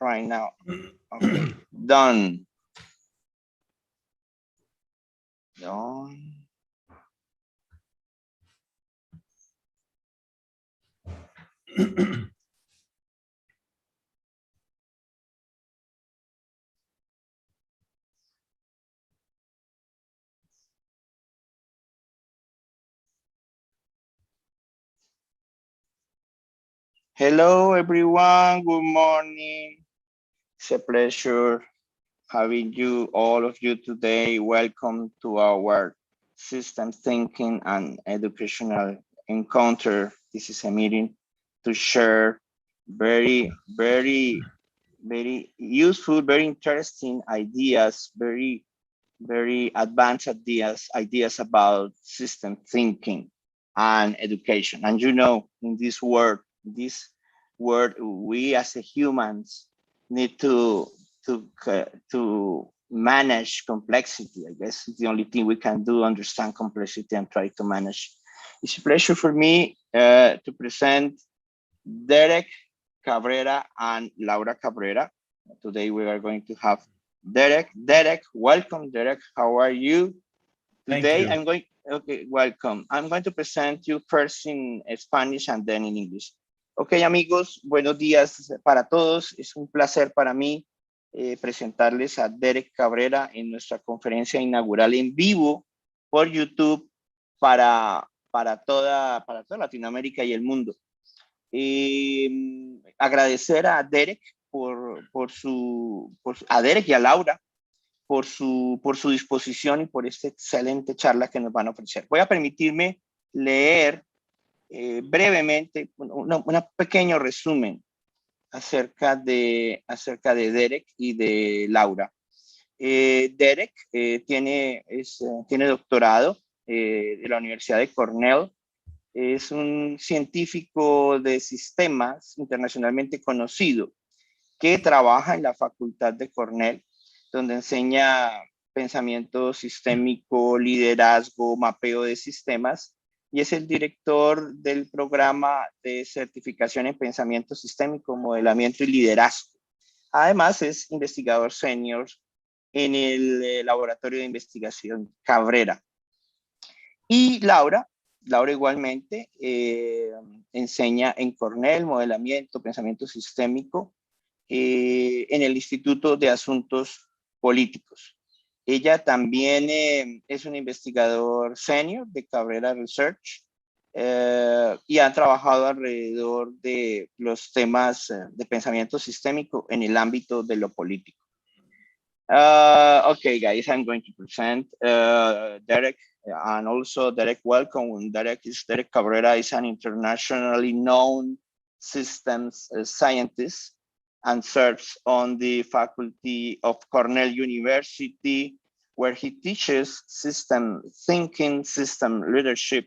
right now. Okay, done. Done. Hello, everyone. Good morning. It's a pleasure having you, all of you today. Welcome to our system thinking and educational encounter. This is a meeting to share very useful, very interesting ideas, very advanced ideas about system thinking and education. And you know, in this world, we as a humans need to manage complexity. I guess it's the only thing we can do, understand complexity and try to manage. It's a pleasure for me to present Derek Cabrera and Laura Cabrera. Today we are going to have Derek. Derek, welcome, Derek. How are you? Today I'm going, okay, welcome. I'm going to present you first in Spanish and then in English. Ok, amigos, buenos días para todos. Es un placer para mí presentarles a Derek Cabrera en nuestra conferencia inaugural en vivo por YouTube para toda Latinoamérica y el mundo. Agradecer a Derek a Derek y a Laura por su disposición y por esta excelente charla que nos van a ofrecer. Voy a permitirme leer brevemente un pequeño resumen acerca de Derek y de Laura. Derek tiene doctorado de la Universidad de Cornell. Es un científico de sistemas internacionalmente conocido que trabaja en la Facultad de Cornell, donde enseña pensamiento sistémico, liderazgo, mapeo de sistemas, y es el director del programa de certificación en pensamiento sistémico, modelamiento y liderazgo. Además, es investigador senior en el laboratorio de investigación Cabrera. Y Laura igualmente enseña en Cornell modelamiento, pensamiento sistémico en el Instituto de Asuntos Políticos. Ella también es un investigador senior de Cabrera Research y ha trabajado alrededor de los temas de pensamiento sistémico en el ámbito de lo político. Okay, guys, I'm going to present Derek. And also Derek, welcome. Derek Cabrera is an internationally known systems scientist and serves on the faculty of Cornell University, where he teaches system thinking, system leadership,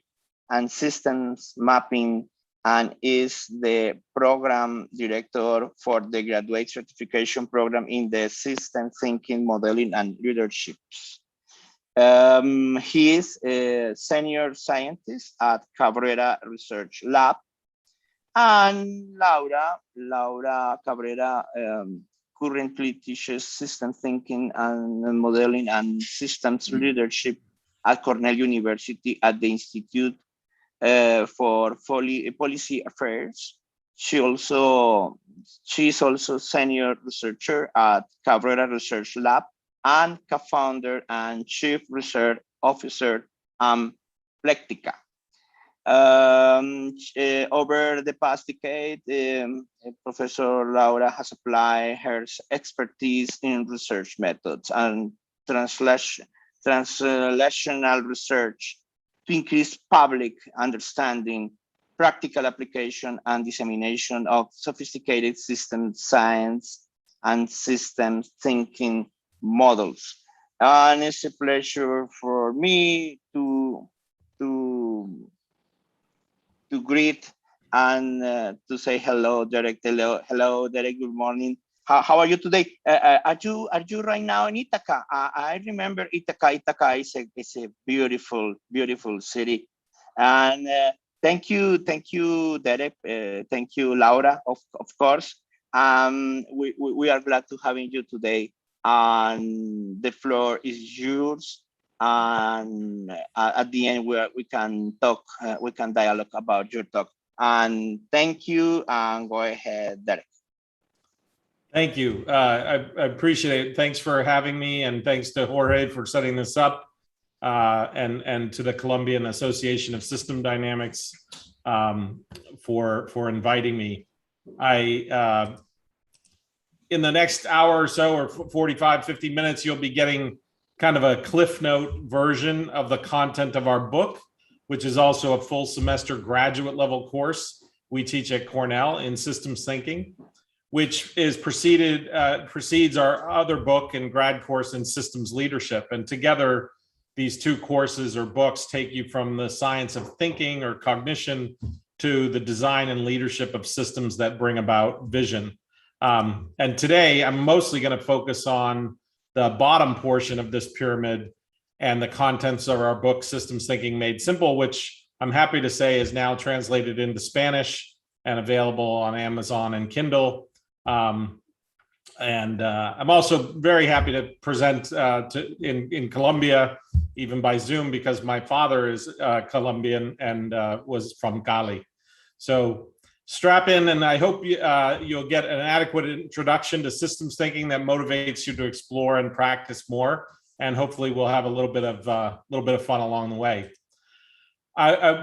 and systems mapping, and is the program director for the graduate certification program in the system thinking, modeling, and leadership. He is a senior scientist at Cabrera Research Lab. And Laura Cabrera currently teaches system thinking and modeling and systems leadership at Cornell University at the Institute for Policy Affairs. She is also senior researcher at Cabrera Research Lab and co-founder and chief research officer Plectica. Over the past decade, Professor Laura has applied her expertise in research methods and translational research to increase public understanding, practical application, and dissemination of sophisticated system science and system thinking models. And it's a pleasure for me to greet and to say hello, Derek. Hello, Derek. Good morning. How are you today? Are you right now in Ithaca? I remember Ithaca. Ithaca is a beautiful city. And thank you, Derek. Thank you, Laura, of course. We are glad to having you today, and the floor is yours. And at the end, we can talk, we can dialogue about your talk. And thank you, and go ahead, Derek. Thank you. I appreciate it. Thanks for having me, and thanks to Jorge for setting this up, and to the Colombian Association of System Dynamics for inviting me. In the next hour or so, or 45, 50 minutes, you'll be getting kind of a Cliff Note version of the content of our book, which is also a full semester graduate level course we teach at Cornell in systems thinking, which is precedes our other book and grad course in systems leadership. And together, these two courses or books take you from the science of thinking or cognition to the design and leadership of systems that bring about vision. And today, I'm mostly going to focus on the bottom portion of this pyramid and the contents of our book, Systems Thinking Made Simple, which I'm happy to say is now translated into Spanish and available on Amazon and Kindle. I'm also very happy to present in Colombia, even by Zoom, because my father is Colombian and was from Cali. So strap in, and I hope you'll get an adequate introduction to systems thinking that motivates you to explore and practice more. And hopefully we'll have a little bit of fun along the way.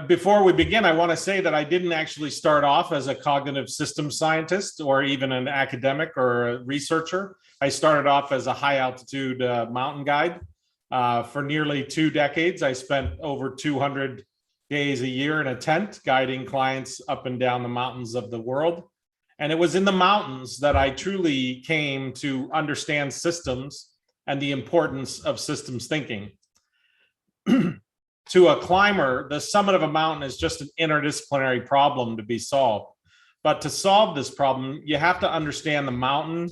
Before we begin, I want to say that I didn't actually start off as a cognitive systems scientist or even an academic or a researcher. I started off as a high altitude mountain guide. For nearly 2 decades, I spent over 200 days a year in a tent guiding clients up and down the mountains of the world. And it was in the mountains that I truly came to understand systems and the importance of systems thinking. To a climber, the summit of a mountain is just an interdisciplinary problem to be solved. But to solve this problem, you have to understand the mountain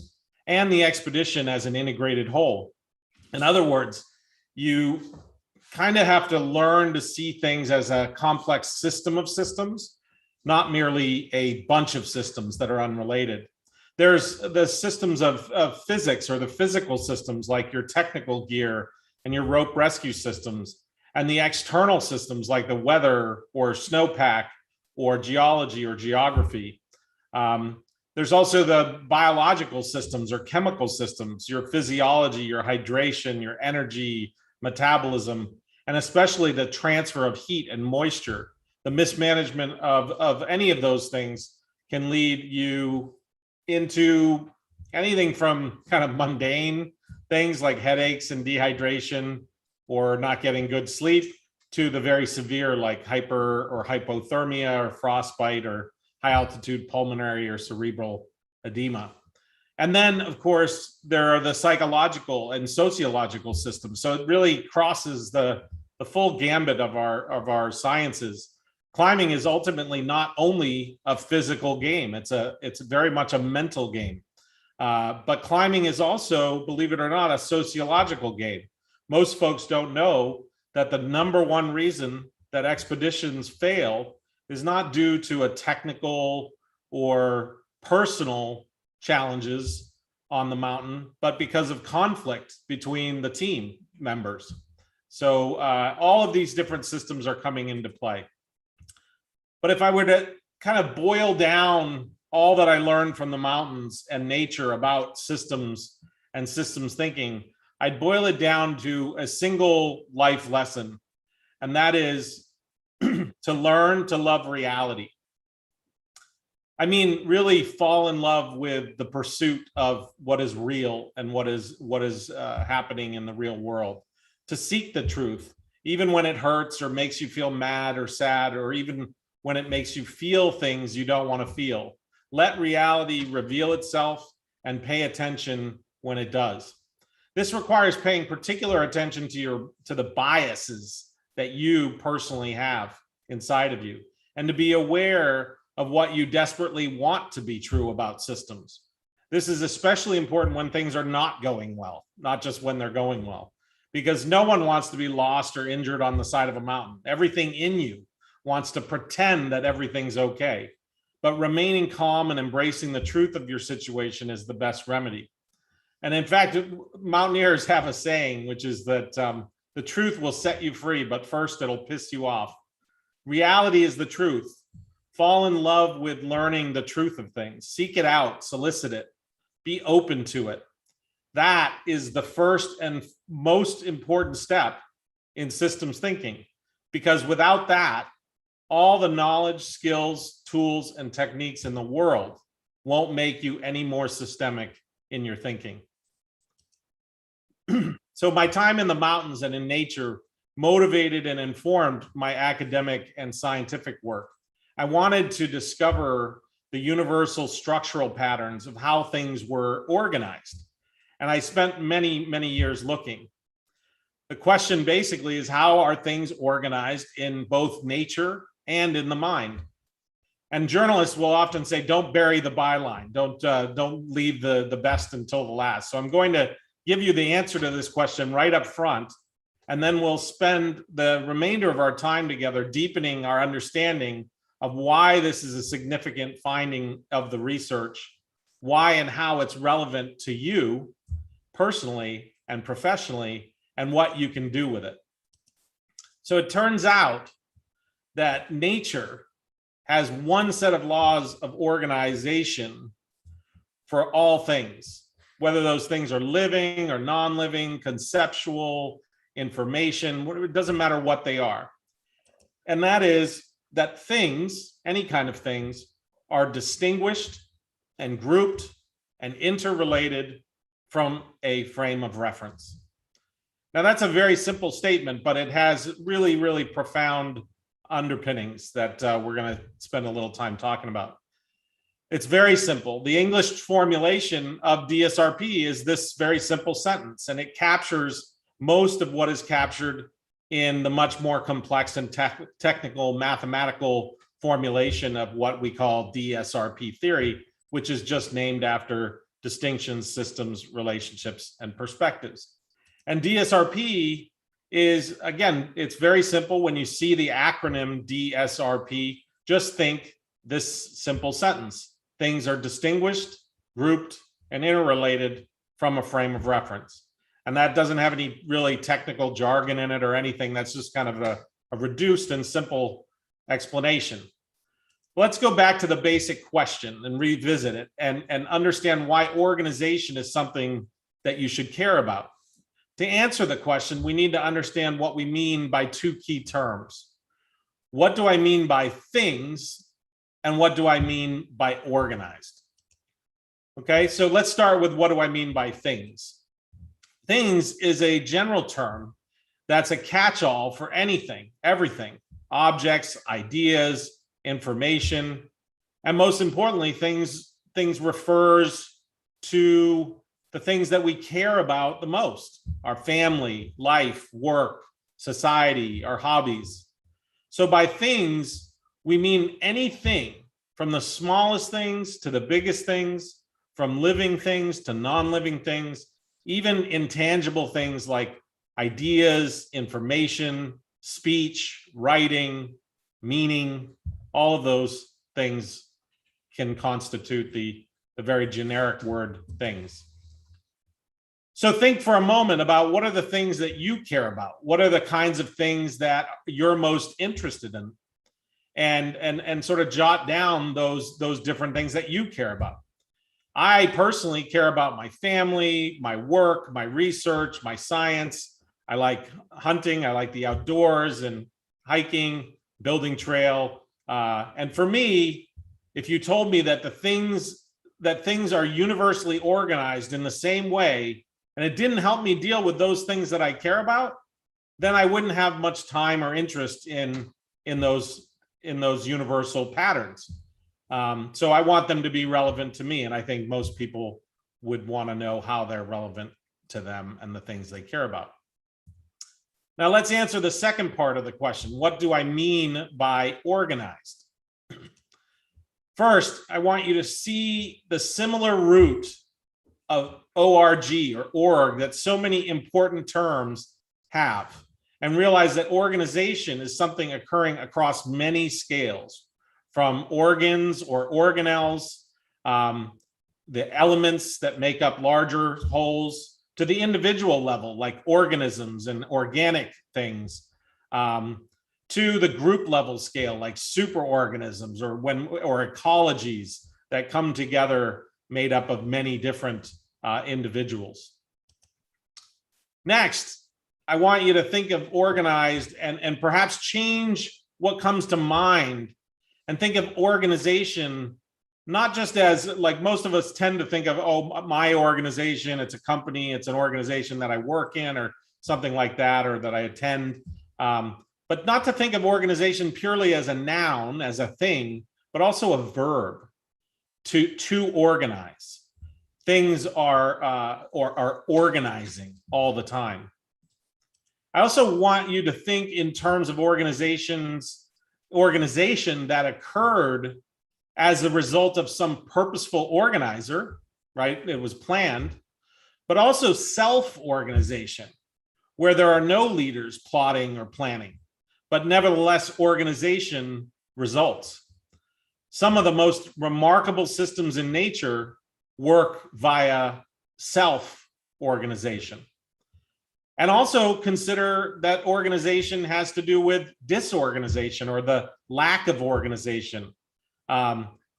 and the expedition as an integrated whole. In other words, you kind of have to learn to see things as a complex system of systems, not merely a bunch of systems that are unrelated. There's the systems of physics, or the physical systems like your technical gear and your rope rescue systems, and the external systems like the weather or snowpack or geology or geography. There's also the biological systems or chemical systems, your physiology, your hydration, your energy, metabolism, and especially the transfer of heat and moisture. The mismanagement of any of those things can lead you into anything from kind of mundane things like headaches and dehydration or not getting good sleep, to the very severe like hyper or hypothermia or frostbite or high altitude pulmonary or cerebral edema. And then, of course, there are the psychological and sociological systems. So it really crosses the full gambit of our sciences. Climbing is ultimately not only a physical game, it's very much a mental game. But climbing is also, believe it or not, a sociological game. Most folks don't know that the number one reason that expeditions fail is not due to a technical or personal challenges on the mountain, but because of conflict between the team members. So all of these different systems are coming into play. But if I were to kind of boil down all that I learned from the mountains and nature about systems and systems thinking, I'd boil it down to a single life lesson, and that is to learn to love reality. I mean, really fall in love with the pursuit of what is real and what is happening in the real world. To seek the truth, even when it hurts or makes you feel mad or sad, or even when it makes you feel things you don't want to feel. Let reality reveal itself and pay attention when it does. This requires paying particular attention to the biases that you personally have inside of you, and to be aware of what you desperately want to be true about systems. This is especially important when things are not going well, not just when they're going well, because no one wants to be lost or injured on the side of a mountain. Everything in you wants to pretend that everything's okay. but remaining calm and embracing the truth of your situation is the best remedy. And in fact, mountaineers have a saying, which is that the truth will set you free, but first it'll piss you off. Reality is the truth. Fall in love with learning the truth of things. Seek it out, solicit it, be open to it. That is the first and most important step in systems thinking, because without that, all the knowledge, skills, tools, and techniques in the world won't make you any more systemic in your thinking. So my time in the mountains and in nature motivated and informed my academic and scientific work. I wanted to discover the universal structural patterns of how things were organized. And I spent many, many years looking. The question basically is, how are things organized in both nature and in the mind? And journalists will often say, don't bury the byline. Don't leave the best until the last. So I'm going to give you the answer to this question right up front. And then we'll spend the remainder of our time together deepening our understanding of why this is a significant finding of the research, why and how it's relevant to you personally and professionally, and what you can do with it. So it turns out that nature has one set of laws of organization for all things, whether those things are living or non-living, conceptual, information, it doesn't matter what they are. And that is that things, any kind of things, are distinguished and grouped and interrelated from a frame of reference. Now, that's a very simple statement, but it has really, really profound underpinnings that we're going to spend a little time talking about. It's very simple. The English formulation of DSRP is this very simple sentence, and it captures most of what is captured in the much more complex and technical mathematical formulation of what we call Dsrp theory, which is just named after distinctions, systems, relationships, and perspectives. And DSRP is, again, it's very simple. When you see the acronym DSRP, just think this simple sentence. Things are distinguished, grouped, and interrelated from a frame of reference. And that doesn't have any really technical jargon in it or anything. That's just kind of a reduced and simple explanation. Let's go back to the basic question and revisit it and understand why organization is something that you should care about. To answer the question, we need to understand what we mean by two key terms. What do I mean by things, and what do I mean by organized? Okay, so let's start with what do I mean by things. Things is a general term that's a catch-all for anything, everything, objects, ideas, information, and most importantly, things refers to the things that we care about the most: our family, life, work, society, our hobbies. So by things, we mean anything from the smallest things to the biggest things, from living things to non-living things, even intangible things like ideas, information, speech, writing, meaning. All of those things can constitute the very generic word things. So think for a moment about what are the things that you care about? What are the kinds of things that you're most interested in? And sort of jot down those different things that you care about. I personally care about my family, my work, my research, my science. I like hunting. I like the outdoors and hiking, building trail. And for me, if you told me that things are universally organized in the same way, and it didn't help me deal with those things that I care about, then I wouldn't have much time or interest in those universal patterns. So I want them to be relevant to me, and I think most people would want to know how they're relevant to them and the things they care about. Now let's answer the second part of the question. What do I mean by organized? First, I want you to see the similar root of org or org that so many important terms have, and realize that organization is something occurring across many scales, from organs or organelles, the elements that make up larger wholes, to the individual level, like organisms and organic things, to the group level scale, like superorganisms or ecologies that come together made up of many different individuals. Next, I want you to think of organized and perhaps change what comes to mind and think of organization not just as, like most of us tend to think of, oh, my organization, it's a company, it's an organization that I work in or something like that, or that I attend. But not to think of organization purely as a noun, as a thing, but also a verb, to organize. Things are organizing all the time. I also want you to think in terms of organization that occurred as a result of some purposeful organizer, right? It was planned, but also self-organization, where there are no leaders plotting or planning, but nevertheless, organization results. Some of the most remarkable systems in nature work via self-organization. And also consider that organization has to do with disorganization or the lack of organization,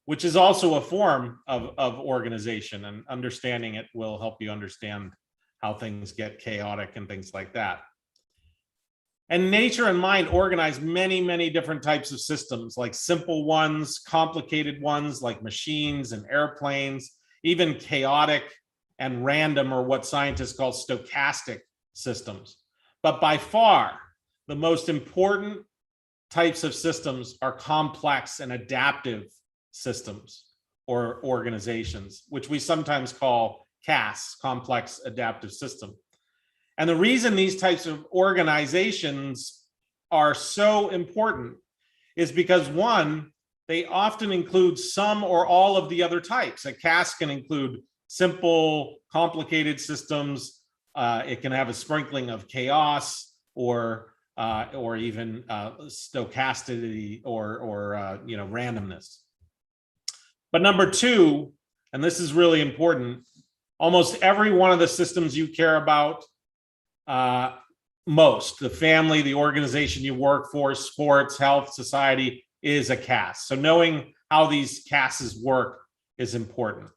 which is also a form of organization, and understanding it will help you understand how things get chaotic and things like that. And nature and mind organize many, many different types of systems, like simple ones, complicated ones like machines and airplanes, even chaotic and random, or what scientists call stochastic systems. But by far, the most important types of systems are complex and adaptive systems or organizations, which we sometimes call CAS, complex adaptive system. And the reason these types of organizations are so important is because, one, they often include some or all of the other types. A CAS can include simple, complicated systems. It can have a sprinkling of chaos or even stochasticity or randomness. But number two, and this is really important, almost every one of the systems you care about most, the family, the organization you work for, sports, health, society, is a CAS. So knowing how these CASs work is important.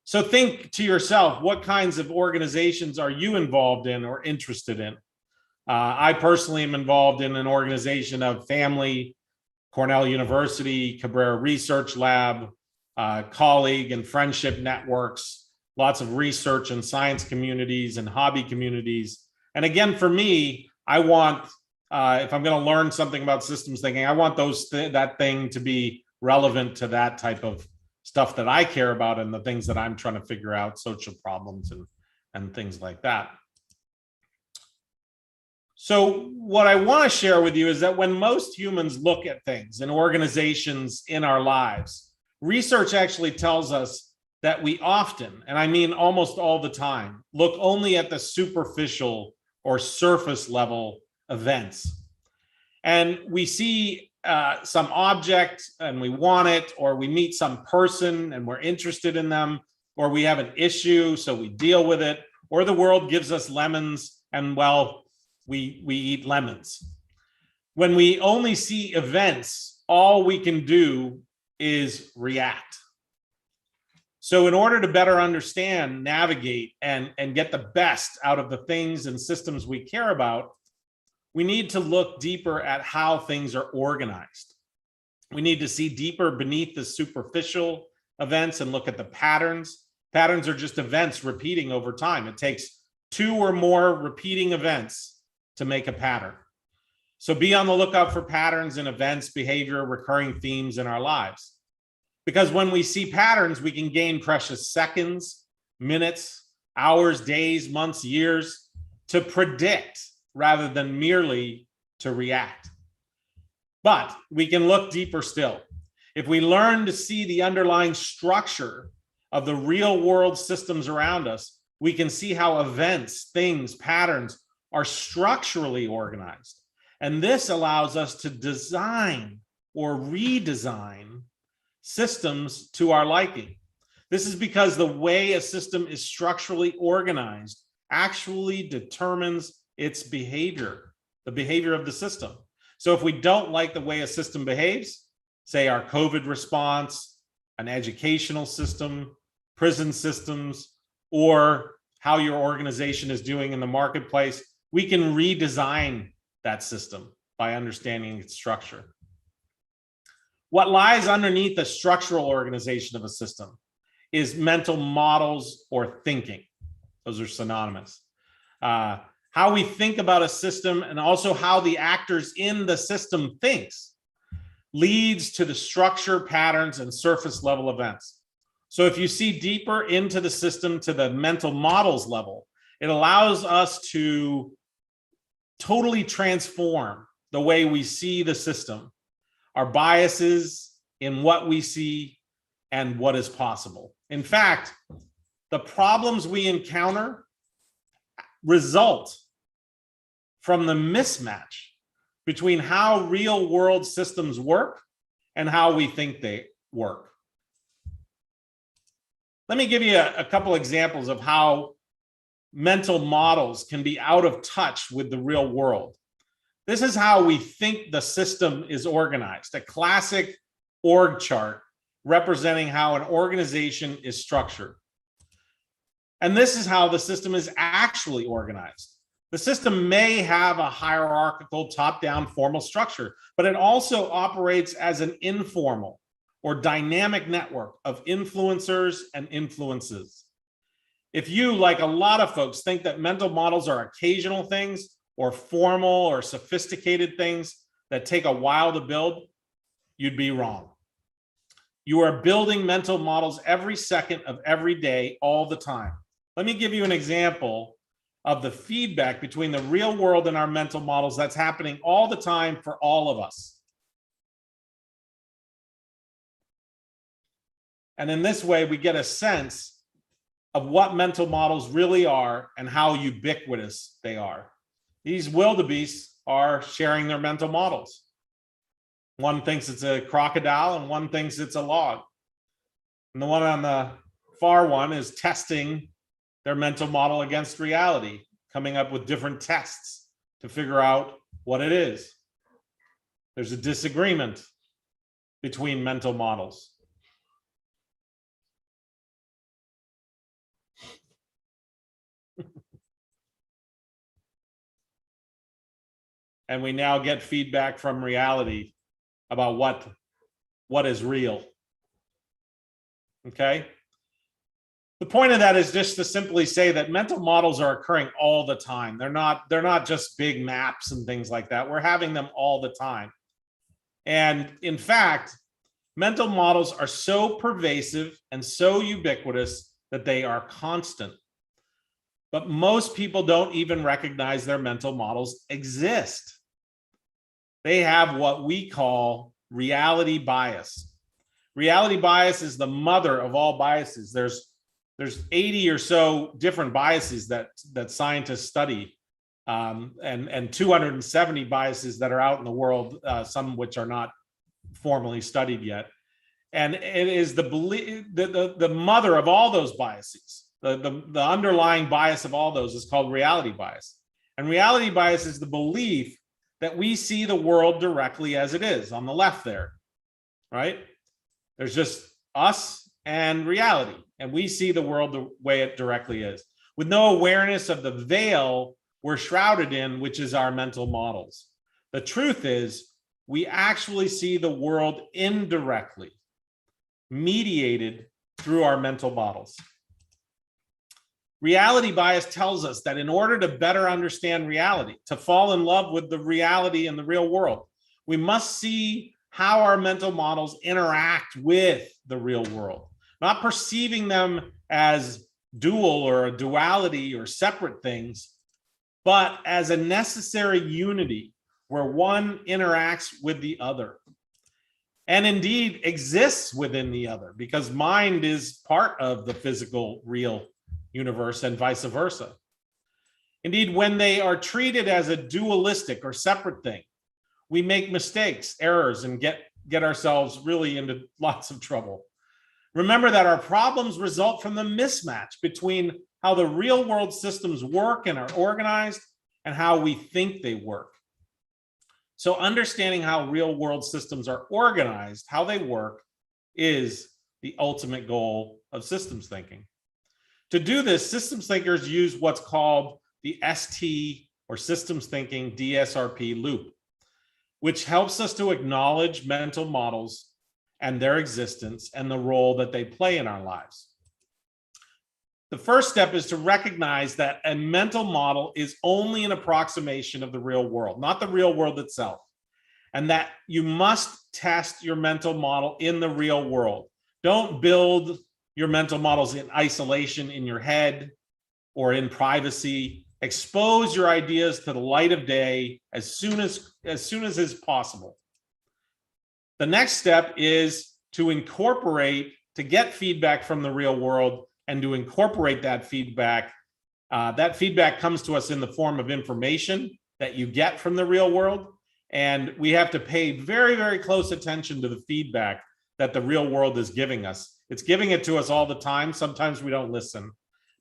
So think to yourself, what kinds of organizations are you involved in or interested in? I personally am involved in an organization of family, Cornell University, Cabrera Research Lab, colleague and friendship networks, lots of research and science communities and hobby communities. And again, for me, I want, if I'm going to learn something about systems thinking, I want that thing to be relevant to that type of stuff that I care about and the things that I'm trying to figure out, social problems and things like that. So what I want to share with you is that when most humans look at things and organizations in our lives, research actually tells us that we often, and I mean almost all the time, look only at the superficial or surface level events. And we see some object and we want it, or we meet some person and we're interested in them, or we have an issue, so we deal with it, or the world gives us lemons and, well, we eat lemons. When we only see events, all we can do is react. So in order to better understand, navigate, and get the best out of the things and systems we care about, we need to look deeper at how things are organized. We need to see deeper beneath the superficial events and look at the patterns. Patterns are just events repeating over time. It takes 2 or more repeating events to make a pattern. So be on the lookout for patterns in events, behavior, recurring themes in our lives. Because when we see patterns, we can gain precious seconds, minutes, hours, days, months, years to predict rather than merely to react. But we can look deeper still. If we learn to see the underlying structure of the real world systems around us, we can see how events, things, patterns are structurally organized. And this allows us to design or redesign systems to our liking. This is because the way a system is structurally organized actually determines its behavior, the behavior of the system. So if we don't like the way a system behaves, say our COVID response, an educational system, prison systems, or how your organization is doing in the marketplace, we can redesign that system by understanding its structure. What lies underneath the structural organization of a system is mental models or thinking. Those are synonymous. How we think about a system and also how the actors in the system thinks leads to the structure, patterns, and surface level events. So if you see deeper into the system to the mental models level, it allows us to totally transform the way we see the system, our biases in what we see and what is possible. In fact, the problems we encounter result from the mismatch between how real world systems work and how we think they work. Let me give you a couple examples of how mental models can be out of touch with the real world. This is how we think the system is organized, a classic org chart representing how an organization is structured. And this is how the system is actually organized. The system may have a hierarchical top-down formal structure, but it also operates as an informal or dynamic network of influencers and influences. If you, like a lot of folks, think that mental models are occasional things or formal or sophisticated things that take a while to build, you'd be wrong. You are building mental models every second of every day, all the time. Let me give you an example of the feedback between the real world and our mental models that's happening all the time for all of us. And in this way, we get a sense of what mental models really are and how ubiquitous they are. These wildebeests are sharing their mental models. One thinks it's a crocodile and one thinks it's a log. And the one on the far one is testing their mental model against reality, coming up with different tests to figure out what it is. There's a disagreement between mental models. And we now get feedback from reality about what is real. Okay? The point of that is just to simply say that mental models are occurring all the time. They're not just big maps and things like that. We're having them all the time. And in fact, mental models are so pervasive and so ubiquitous that they are constant. But most people don't even recognize their mental models exist. They have what we call reality bias. Reality bias is the mother of all biases. There's 80 or so different biases that scientists study, and 270 biases that are out in the world, some of which are not formally studied yet. And it is the mother of all those biases. The underlying bias of all those is called reality bias. And reality bias is the belief that we see the world directly as it is on the left there, right? There's just us and reality, and we see the world the way it directly is, with no awareness of the veil we're shrouded in, which is our mental models. The truth is, we actually see the world indirectly, mediated through our mental models. Reality bias tells us that in order to better understand reality, to fall in love with the reality in the real world, we must see how our mental models interact with the real world, not perceiving them as dual or a duality or separate things, but as a necessary unity where one interacts with the other and indeed exists within the other, because mind is part of the physical real universe and vice versa. Indeed, when they are treated as a dualistic or separate thing, we make mistakes, errors, and get get ourselves really into lots of trouble. Remember that our problems result from the mismatch between how the real world systems work and are organized and how we think they work. So understanding how real world systems are organized, how they work, is the ultimate goal of systems thinking. To do this, systems thinkers use what's called the ST, or systems thinking DSRP loop, which helps us to acknowledge mental models and their existence and the role that they play in our lives. The first step is to recognize that a mental model is only an approximation of the real world, not the real world itself, and that you must test your mental model in the real world. Don't build your mental models in isolation in your head or in privacy. Expose your ideas to the light of day as soon as is possible. The next step is to get feedback from the real world and to incorporate that feedback. That feedback comes to us in the form of information that you get from the real world. And we have to pay very, very close attention to the feedback that the real world is giving us. It's giving it to us all the time. Sometimes we don't listen.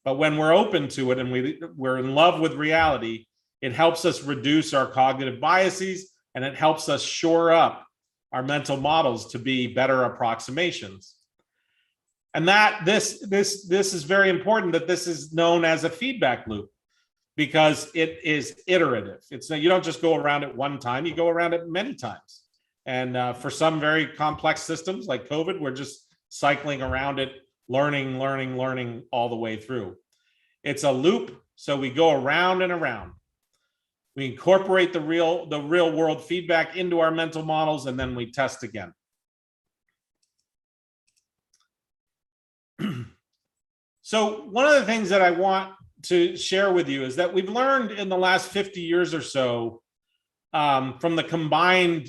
But when we're open to it and we're in love with reality, it helps us reduce our cognitive biases, and it helps us shore up our mental models to be better approximations. And that this is very important, that this is known as a feedback loop, because it is iterative. You don't just go around it one time, you go around it many times. And for some very complex systems like COVID, we're just cycling around it, learning all the way through. It's a loop, so we go around and around. We incorporate the real world feedback into our mental models, and then we test again. So one of the things that I want to share with you is that we've learned in the last 50 years or so from the combined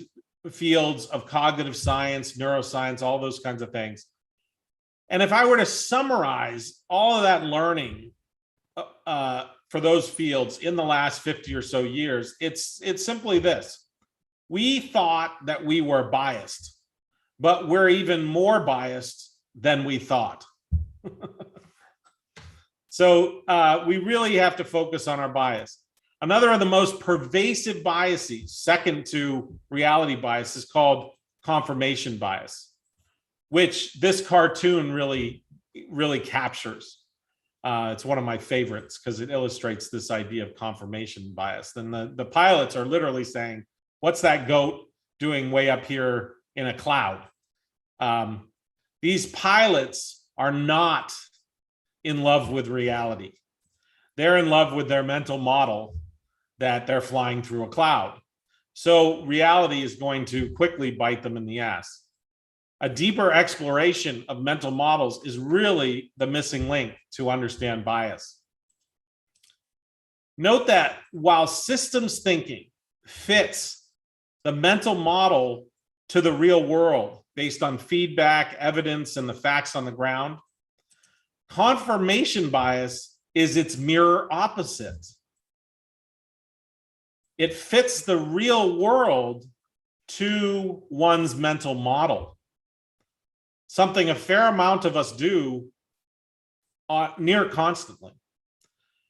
fields of cognitive science, neuroscience, all those kinds of things. And if I were to summarize all of that learning for those fields in the last 50 or so years, it's simply this. We thought that we were biased, but we're even more biased than we thought. So we really have to focus on our bias. Another of the most pervasive biases, second to reality bias, is called confirmation bias, which this cartoon really captures. It's one of my favorites because it illustrates this idea of confirmation bias. Then the pilots are literally saying, what's that goat doing way up here in a cloud? These pilots are not in love with reality. They're in love with their mental model that they're flying through a cloud. So reality is going to quickly bite them in the ass. A deeper exploration of mental models is really the missing link to understand bias. Note that while systems thinking fits the mental model to the real world based on feedback, evidence, and the facts on the ground, confirmation bias is its mirror opposite. It fits the real world to one's mental model, something a fair amount of us do near constantly.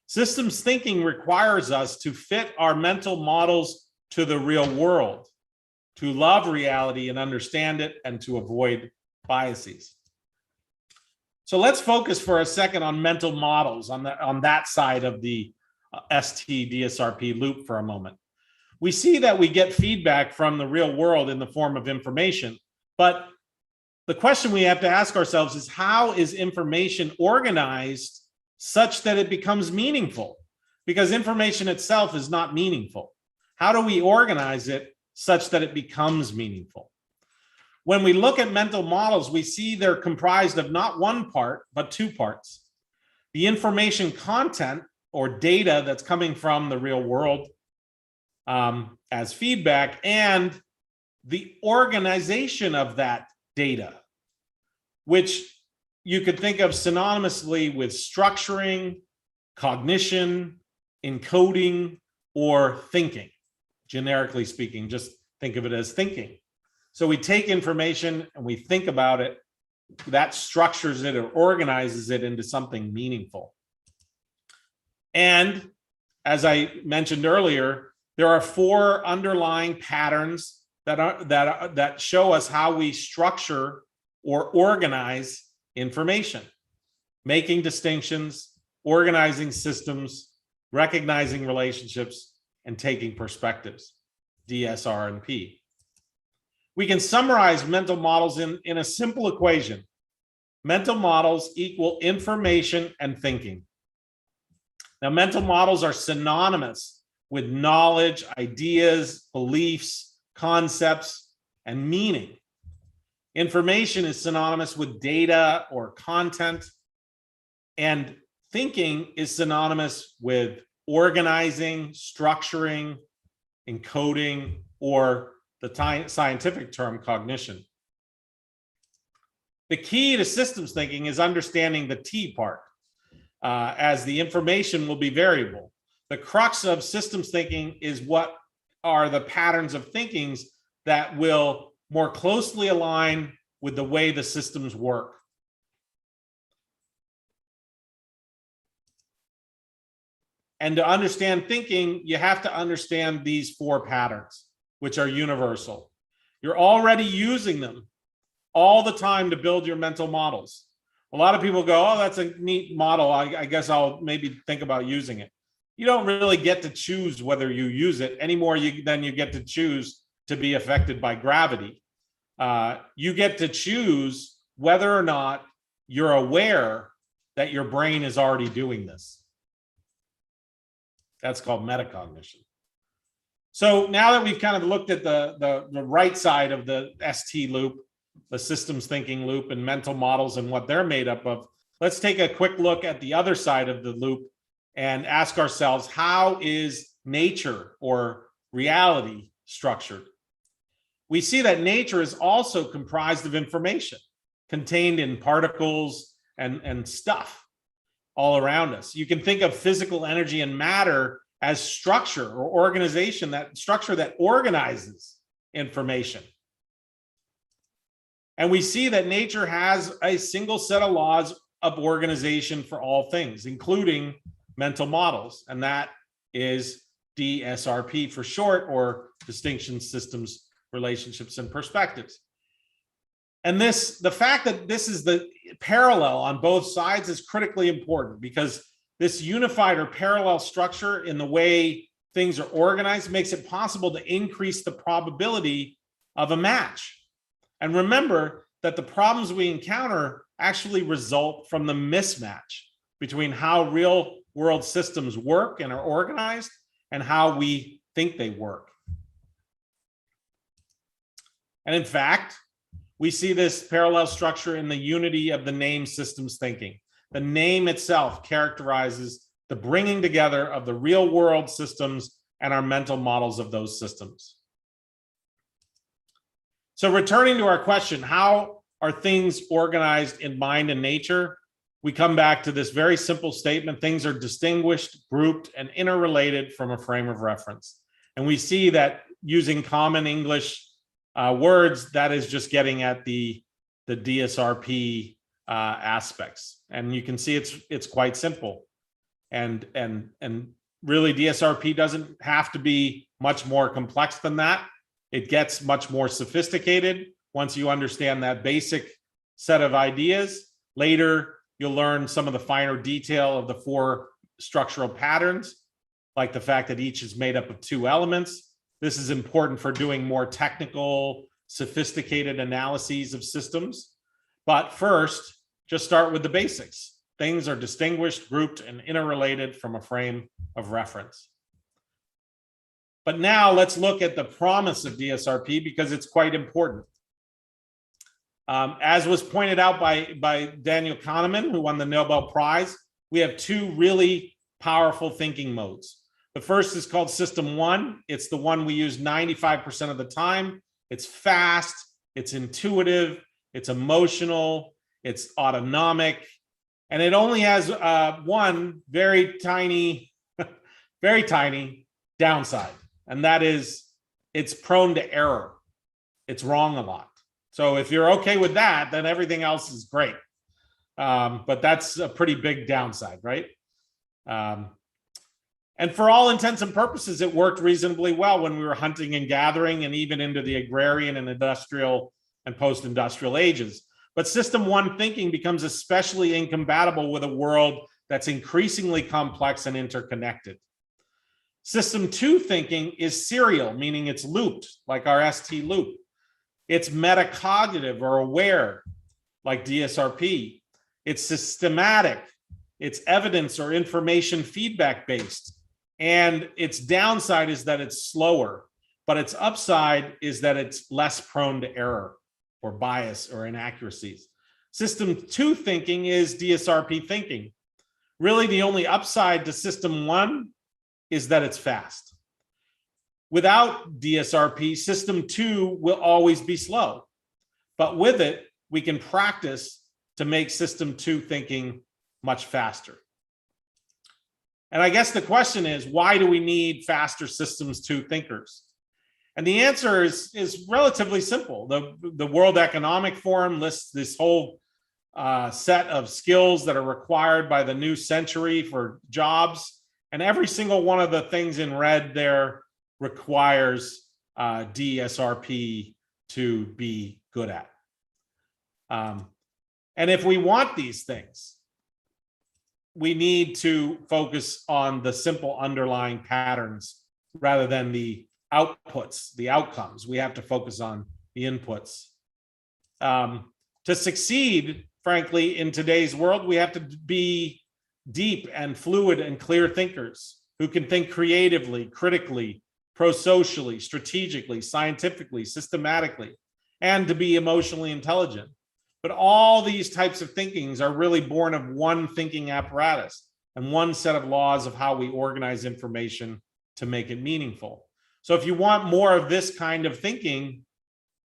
Systems thinking requires us to fit our mental models to the real world, to love reality and understand it, and to avoid biases. So let's focus for a second on mental models on that side of the ST-DSRP loop for a moment. We see that we get feedback from the real world in the form of information, but the question we have to ask ourselves is, how is information organized such that it becomes meaningful? Because information itself is not meaningful. How do we organize it such that it becomes meaningful? When we look at mental models, we see they're comprised of not one part, but two parts. The information content or data that's coming from the real world as feedback, and the organization of that data, which you could think of synonymously with structuring, cognition, encoding, or thinking. Generically speaking, just think of it as thinking. So we take information and we think about it. That structures it or organizes it into something meaningful. And as I mentioned earlier, there are 4 underlying patterns that show us how we structure or organize information: making distinctions, organizing systems, recognizing relationships, and taking perspectives, DSR and P. We can summarize mental models in a simple equation. Mental models equal information and thinking. Now, mental models are synonymous with knowledge, ideas, beliefs, concepts, and meaning. Information is synonymous with data or content, and thinking is synonymous with organizing, structuring, encoding, or the scientific term cognition. The key to systems thinking is understanding the T part, as the information will be variable. The crux of systems thinking is what are the patterns of thinkings that will more closely align with the way the systems work. And to understand thinking, you have to understand these 4 patterns, which are universal. You're already using them all the time to build your mental models. A lot of people go, oh, that's a neat model. I guess I'll maybe think about using it. You don't really get to choose whether you use it anymore than you get to choose to be affected by gravity. You get to choose whether or not you're aware that your brain is already doing this. That's called metacognition. So now that we've kind of looked at the right side of the ST loop, the systems thinking loop, and mental models and what they're made up of, let's take a quick look at the other side of the loop and ask ourselves, how is nature or reality structured? We see that nature is also comprised of information contained in particles and stuff all around us. You can think of physical energy and matter as structure or organization, that structure that organizes information. And we see that nature has a single set of laws of organization for all things, including mental models. And that is DSRP for short, or distinction, systems, relationships, and perspectives. And the fact that this is the parallel on both sides is critically important, because this unified or parallel structure in the way things are organized makes it possible to increase the probability of a match. And remember that the problems we encounter actually result from the mismatch between how real world systems work and are organized and how we think they work. And in fact, we see this parallel structure in the unity of the name systems thinking. The name itself characterizes the bringing together of the real world systems and our mental models of those systems. So returning to our question, how are things organized in mind and nature? We come back to this very simple statement: things are distinguished, grouped, and interrelated from a frame of reference. And we see that using common English words, that is just getting at the DSRP aspects. And you can see it's quite simple. And really, DSRP doesn't have to be much more complex than that. It gets much more sophisticated once you understand that basic set of ideas. Later, you'll learn some of the finer detail of the 4 structural patterns, like the fact that each is made up of 2 elements. This is important for doing more technical, sophisticated analyses of systems. But first, just start with the basics. Things are distinguished, grouped, and interrelated from a frame of reference. But now let's look at the promise of DSRP, because it's quite important. As was pointed out by Daniel Kahneman, who won the Nobel Prize, we have 2 really powerful thinking modes. The first is called System 1. It's the one we use 95% of the time. It's fast, it's intuitive, it's emotional, it's autonomic, and it only has one very tiny downside, and that is it's prone to error. it's wrong a lot. So if you're okay with that, then everything else is great. But that's a pretty big downside, right? And for all intents and purposes, it worked reasonably well when we were hunting and gathering, and even into the agrarian and industrial and post-industrial ages. But system one thinking becomes especially incompatible with a world that's increasingly complex and interconnected. System two thinking is serial, meaning it's looped, like our ST loop. It's metacognitive or aware, like DSRP. It's systematic. It's evidence or information feedback based. And its downside is that it's slower, but its upside is that it's less prone to error or bias or inaccuracies. System two thinking is DSRP thinking. Really, the only upside to system one is that it's fast. Without DSRP, system two will always be slow, but with it, we can practice to make system two thinking much faster. And I guess the question is, why do we need faster systems two thinkers? And the answer is relatively simple. The World Economic Forum lists this whole set of skills that are required by the new century for jobs. And every single one of the things in red there requires DSRP to be good at. And if we want these things, we need to focus on the simple underlying patterns rather than the outputs, the outcomes. We have to focus on the inputs. To succeed, frankly, in today's world, we have to be deep and fluid and clear thinkers who can think creatively, critically, pro-socially, strategically, scientifically, systematically, and to be emotionally intelligent. But all these types of thinkings are really born of one thinking apparatus and one set of laws of how we organize information to make it meaningful. So if you want more of this kind of thinking,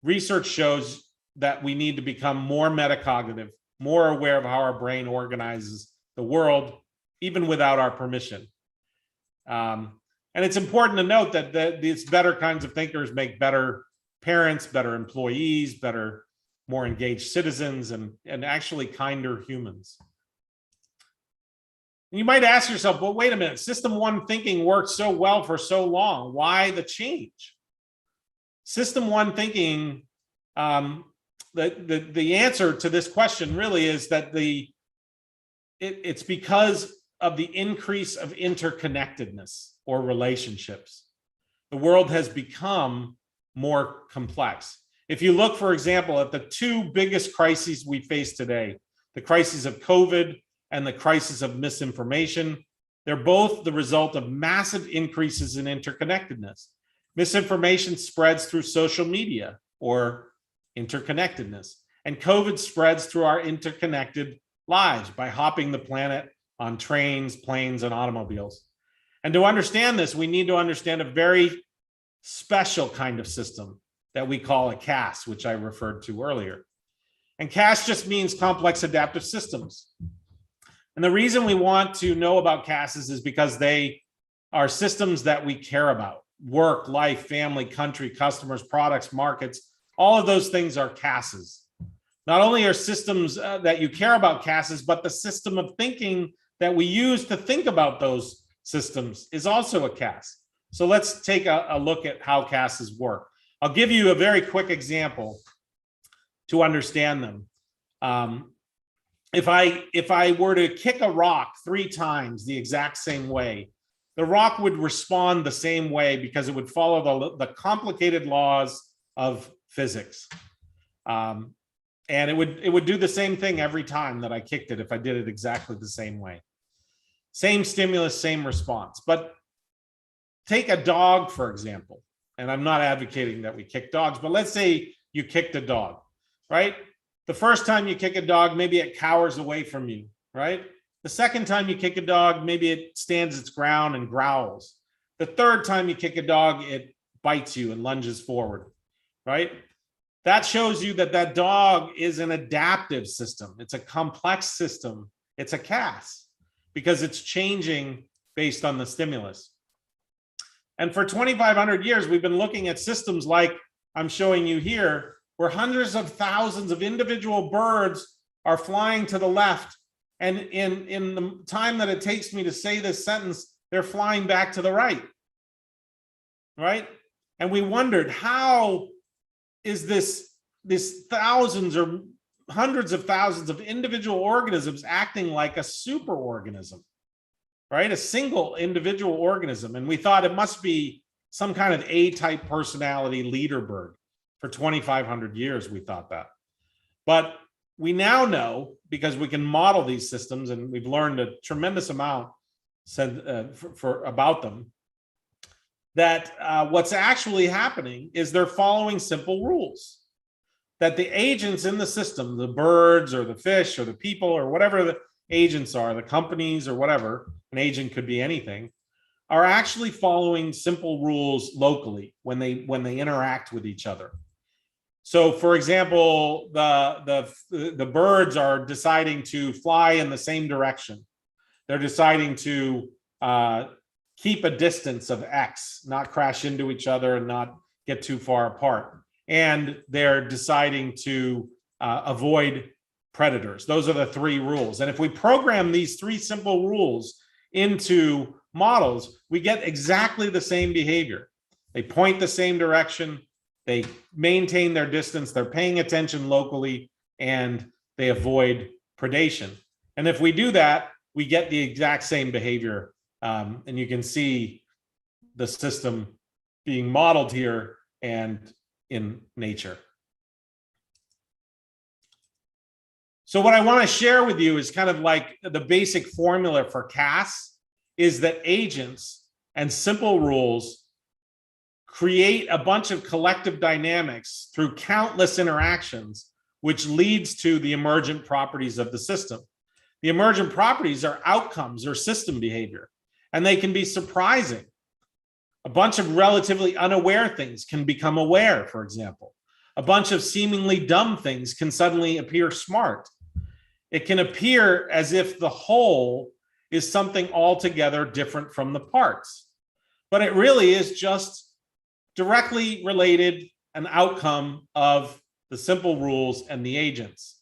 research shows that we need to become more metacognitive, more aware of how our brain organizes the world, even without our permission. And it's important to note that these better kinds of thinkers make better parents, better employees, better, more engaged citizens, and actually kinder humans. And you might ask yourself, well, wait a minute, system one thinking worked so well for so long. Why the change? System one thinking, the answer to this question really is that it's because of the increase of interconnectedness or relationships. The world has become more complex. If you look, for example, at the two biggest crises we face today, the crisis of COVID and the crisis of misinformation, they're both the result of massive increases in interconnectedness. Misinformation spreads through social media or interconnectedness, and COVID spreads through our interconnected lives by hopping the planet on trains, planes, and automobiles. And to understand this, we need to understand a very special kind of system that we call a CAS, which I referred to earlier. And CAS just means complex adaptive systems. And the reason we want to know about CASs is because they are systems that we care about. Work, life, family, country, customers, products, markets, all of those things are CASs. Not only are systems that you care about CASs, but the system of thinking that we use to think about those systems is also a CAS. So let's take a look at how CASs work. I'll give you a very quick example to understand them. If I were to kick a rock 3 times the exact same way, the rock would respond the same way because it would follow the complicated laws of physics. And it would do the same thing every time that I kicked it if I did it exactly the same way. Same stimulus, same response. But take a dog, for example. And I'm not advocating that we kick dogs, but let's say you kicked a dog, right? The first time you kick a dog, maybe it cowers away from you, right? The second time you kick a dog, maybe it stands its ground and growls. The third time you kick a dog, it bites you and lunges forward, right? That shows you that that dog is an adaptive system. It's a complex system. It's a CAS because it's changing based on the stimulus. And for 2,500 years, we've been looking at systems like I'm showing you here, where hundreds of thousands of individual birds are flying to the left. And in the time that it takes me to say this sentence, they're flying back to the right. Right? And we wondered, how is this thousands or hundreds of thousands of individual organisms acting like a superorganism, right? A single individual organism. And we thought it must be some kind of A-type personality leader bird. For 2,500 years, we thought that. But we now know, because we can model these systems, and we've learned a tremendous amount about them, that what's actually happening is they're following simple rules. That the agents in the system, the birds or the fish or the people or whatever the agents are, the companies or whatever, an agent could be anything, are actually following simple rules locally when they interact with each other. So, for example, the birds are deciding to fly in the same direction. They're deciding to keep a distance of X, not crash into each other and not get too far apart. And they're deciding to avoid predators. Those are the three rules. And if we program these three simple rules into models, we get exactly the same behavior. They point the same direction, they maintain their distance, they're paying attention locally, and they avoid predation. And if we do that, we get the exact same behavior. And you can see the system being modeled here and in nature. So what I want to share with you is kind of like the basic formula for CAS, is that agents and simple rules create a bunch of collective dynamics through countless interactions, which leads to the emergent properties of the system. The emergent properties are outcomes or system behavior, and they can be surprising. A bunch of relatively unaware things can become aware, for example. A bunch of seemingly dumb things can suddenly appear smart. It can appear as if the whole is something altogether different from the parts, but it really is just directly related, an outcome of the simple rules and the agents.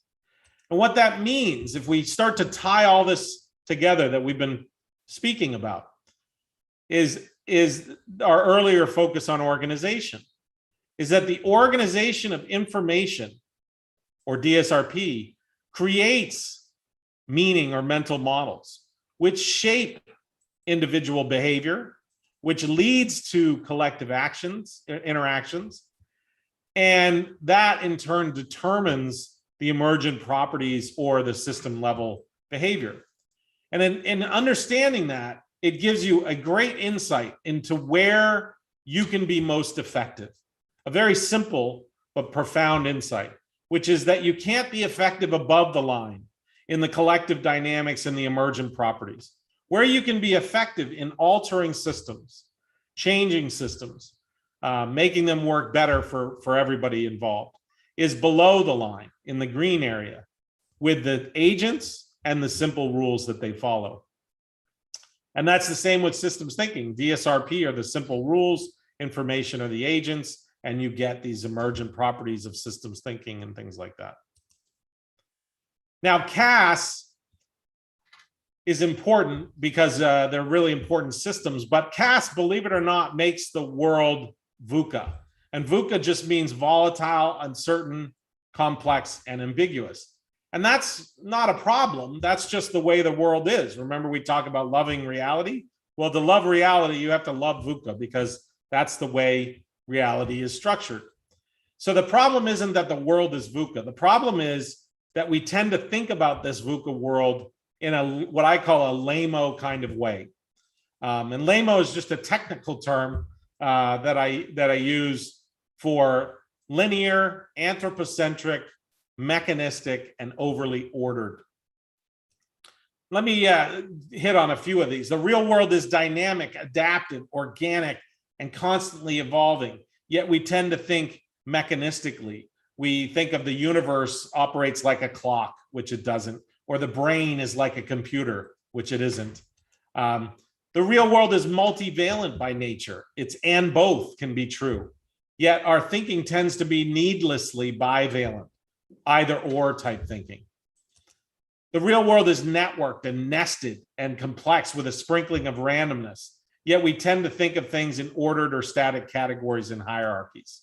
And what that means, if we start to tie all this together that we've been speaking about, is our earlier focus on organization, is that the organization of information, or Dsrp, creates meaning or mental models, which shape individual behavior, which leads to collective actions, interactions, and that in turn determines the emergent properties or the system level behavior. And in understanding that, it gives you a great insight into where you can be most effective. A very simple but profound insight, which is that you can't be effective above the line in the collective dynamics and the emergent properties. Where you can be effective in altering systems, changing systems, making them work better for everybody involved, is below the line in the green area with the agents and the simple rules that they follow. And that's the same with systems thinking. Dsrp are the simple rules, information are the agents, and you get these emergent properties of systems thinking and things like that. Now, CAS is important because they're really important systems, but CAS, believe it or not, makes the world VUCA. And VUCA just means volatile, uncertain, complex, and ambiguous. And that's not a problem. That's just the way the world is. Remember, we talk about loving reality? Well, to love reality, you have to love VUCA because that's the way reality is structured. So the problem isn't that the world is VUCA. The problem is that we tend to think about this VUCA world in what I call a LAMO kind of way. And LAMO is just a technical term that I use for linear, anthropocentric, mechanistic, and overly ordered. Let me hit on a few of these. The real world is dynamic, adaptive, organic, and constantly evolving, yet we tend to think mechanistically. We think of the universe operates like a clock, which it doesn't, or the brain is like a computer, which it isn't. The real world is multivalent by nature. It's and both can be true. Yet our thinking tends to be needlessly bivalent, either or type thinking. The real world is networked and nested and complex with a sprinkling of randomness. Yet we tend to think of things in ordered or static categories and hierarchies.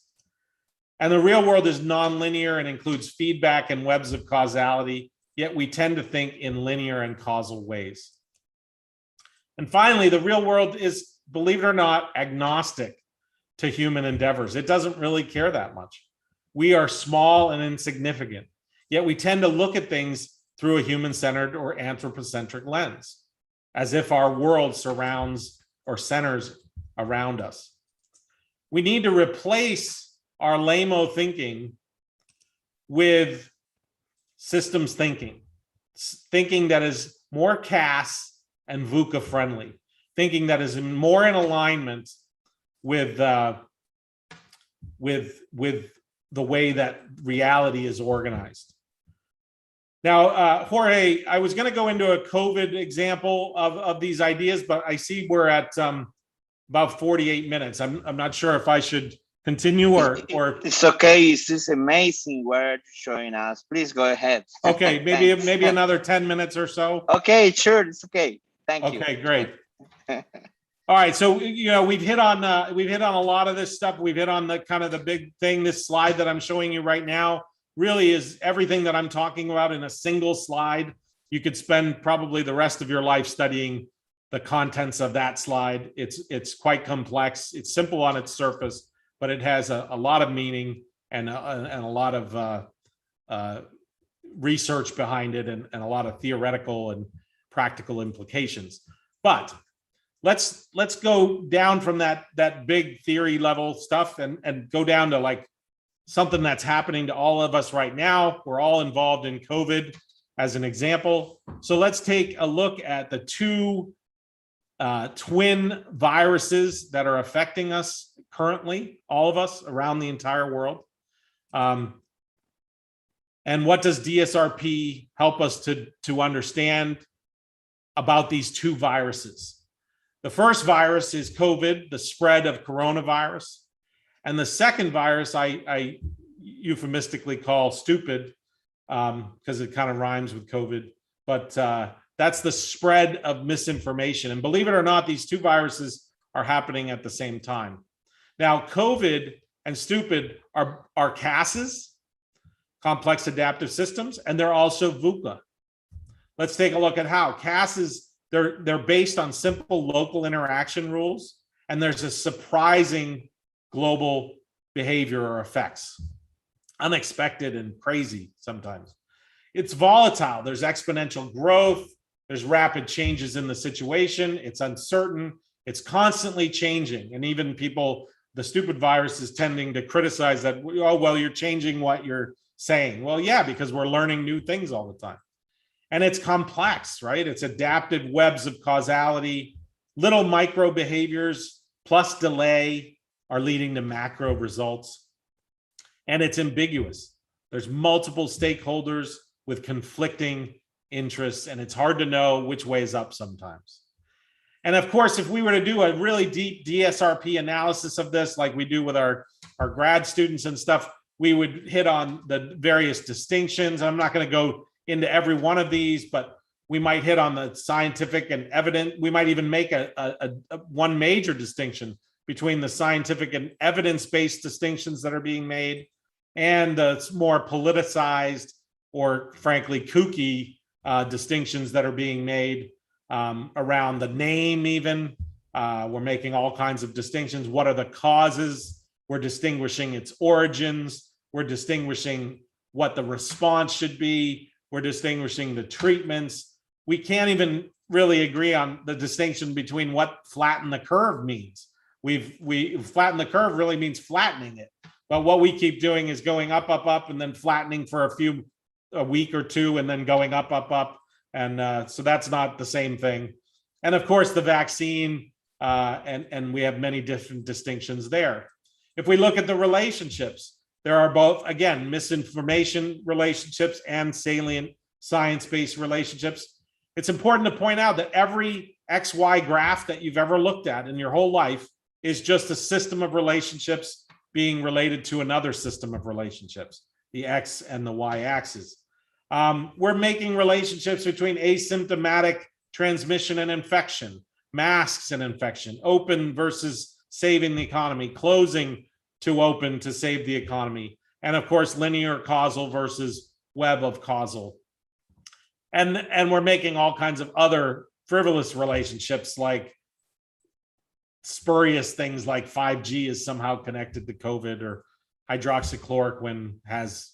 And the real world is nonlinear and includes feedback and webs of causality, yet we tend to think in linear and causal ways. And finally, the real world is, believe it or not, agnostic to human endeavors. It doesn't really care that much. We are small and insignificant, yet we tend to look at things through a human-centered or anthropocentric lens, as if our world surrounds or centers around us. We need to replace our lame-o thinking with systems thinking that is more CAS and VUCA friendly, thinking that is more in alignment with the way that reality is organized. Now, Jorge, I was going to go into a COVID example of these ideas, but I see we're at about 48 minutes. I'm not sure if I should continue or it's okay. This is amazing what you're showing us. Please go ahead. Okay, maybe another 10 minutes or so. Okay, sure, it's okay. Thank you. Okay, great. All right, so we've hit on a lot of this stuff. We've hit on the kind of the big thing. This slide that I'm showing you right now really is everything that I'm talking about in a single slide. You could spend probably the rest of your life studying the contents of that slide. It's quite complex. It's simple on its surface, but it has a lot of meaning and a lot of research behind it and a lot of theoretical and practical implications. But let's go down from that big theory level stuff and go down to like something that's happening to all of us right now. We're all involved in COVID as an example. So let's take a look at the two twin viruses that are affecting us currently, all of us around the entire world. And what does DSRP help us to understand about these two viruses? The first virus is COVID, the spread of coronavirus. And the second virus I euphemistically call stupid because it kind of rhymes with COVID, but that's the spread of misinformation. And believe it or not, these two viruses are happening at the same time. Now, COVID and stupid are CASs, complex adaptive systems, and they're also VUCA. Let's take a look at how. CASs, they're based on simple local interaction rules, and there's a surprising global behavior or effects, unexpected and crazy sometimes. It's volatile. There's exponential growth. There's rapid changes in the situation. It's uncertain. It's constantly changing. And even people, the stupid virus is tending to criticize that, oh, well, you're changing what you're saying. Well, yeah, because we're learning new things all the time. And it's complex, right? It's adapted webs of causality, little micro behaviors plus delay are leading to macro results. And it's ambiguous. There's multiple stakeholders with conflicting interests, and it's hard to know which way is up sometimes. And of course, if we were to do a really deep DSRP analysis of this, like we do with our grad students and stuff, we would hit on the various distinctions. I'm not going to go into every one of these, but we might hit on the scientific and evident. We might even make a one major distinction between the scientific and evidence-based distinctions that are being made and the more politicized or frankly kooky distinctions that are being made around the name even. We're making all kinds of distinctions. What are the causes? We're distinguishing its origins. We're distinguishing what the response should be. We're distinguishing the treatments. We can't even really agree on the distinction between what flatten the curve means. We flatten the curve really means flattening it. But what we keep doing is going up, up, up, and then flattening for a week or two, and then going up, up, up. And so that's not the same thing. And of course, the vaccine, and we have many different distinctions there. If we look at the relationships, there are both, again, misinformation relationships and salient science-based relationships. It's important to point out that every XY graph that you've ever looked at in your whole life is just a system of relationships being related to another system of relationships, the X and the Y axis. We're making relationships between asymptomatic transmission and infection, masks and infection, open versus saving the economy, closing to open to save the economy, and of course, linear causal versus web of causal. And we're making all kinds of other frivolous relationships, like spurious things like 5G is somehow connected to COVID, or hydroxychloroquine has,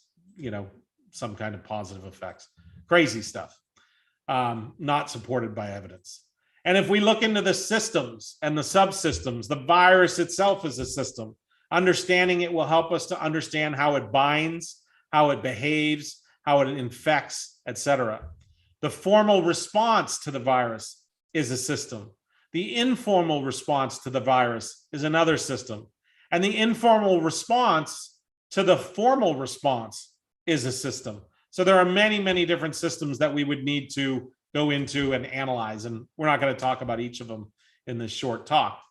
some kind of positive effects. Crazy stuff, not supported by evidence. And if we look into the systems and the subsystems, the virus itself is a system. Understanding it will help us to understand how it binds, how it behaves, how it infects, etc. The formal response to the virus is a system. The informal response to the virus is another system. And the informal response to the formal response is a system. So there are many, many different systems that we would need to go into and analyze. And we're not going to talk about each of them in this short talk.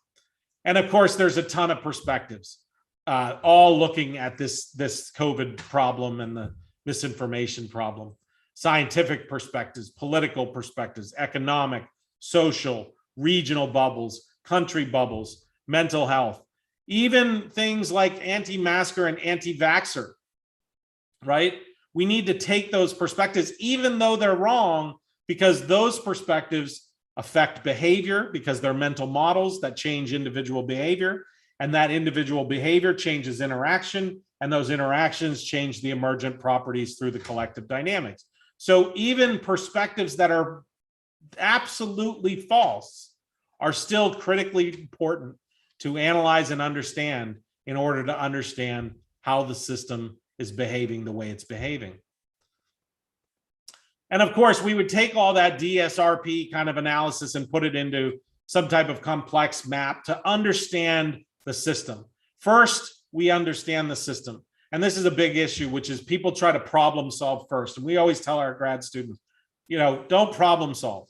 And of course, there's a ton of perspectives, all looking at this COVID problem and the misinformation problem. Scientific perspectives, political perspectives, economic, social, regional bubbles, country bubbles, mental health, even things like anti-masker and anti-vaxxer, right? We need to take those perspectives, even though they're wrong, because those perspectives affect behavior, because they're mental models that change individual behavior, and that individual behavior changes interaction, and those interactions change the emergent properties through the collective dynamics. So even perspectives that are absolutely false are still critically important to analyze and understand in order to understand how the system is behaving the way it's behaving. And of course, we would take all that Dsrp kind of analysis and put it into some type of complex map to understand the system. First, we understand the system. And this is a big issue, which is people try to problem solve first. And we always tell our grad students, don't problem solve.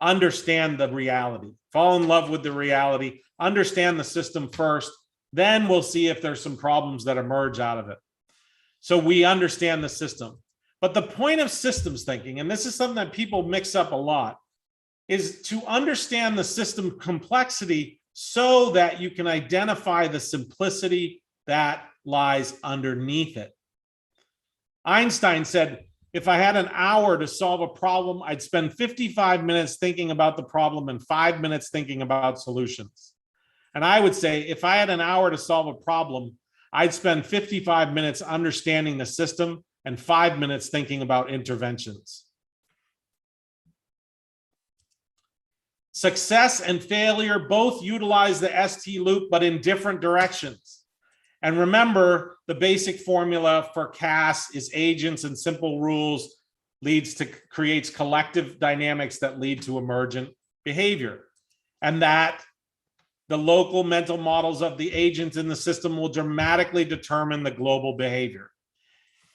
Understand the reality. Fall in love with the reality. Understand the system first. Then we'll see if there's some problems that emerge out of it. So we understand the system. But the point of systems thinking, and this is something that people mix up a lot, is to understand the system complexity so that you can identify the simplicity that lies underneath it. Einstein said, if I had an hour to solve a problem, I'd spend 55 minutes thinking about the problem and 5 minutes thinking about solutions. And I would say, if I had an hour to solve a problem, I'd spend 55 minutes understanding the system and 5 minutes thinking about interventions. Success and failure both utilize the ST loop, but in different directions. And remember, the basic formula for CAS is agents and simple rules creates collective dynamics that lead to emergent behavior. And that the local mental models of the agents in the system will dramatically determine the global behavior.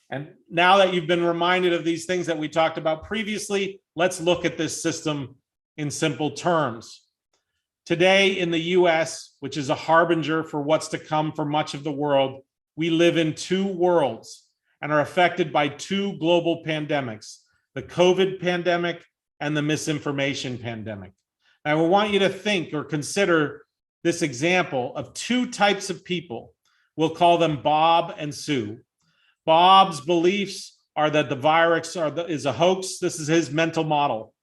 And now that you've been reminded of these things that we talked about previously, let's look at this system in simple terms. Today in the US, which is a harbinger for what's to come for much of the world, we live in two worlds and are affected by two global pandemics, the COVID pandemic and the misinformation pandemic. And I want you to think or consider this example of two types of people. We'll call them Bob and Sue. Bob's beliefs are that the virus is a hoax. This is his mental model.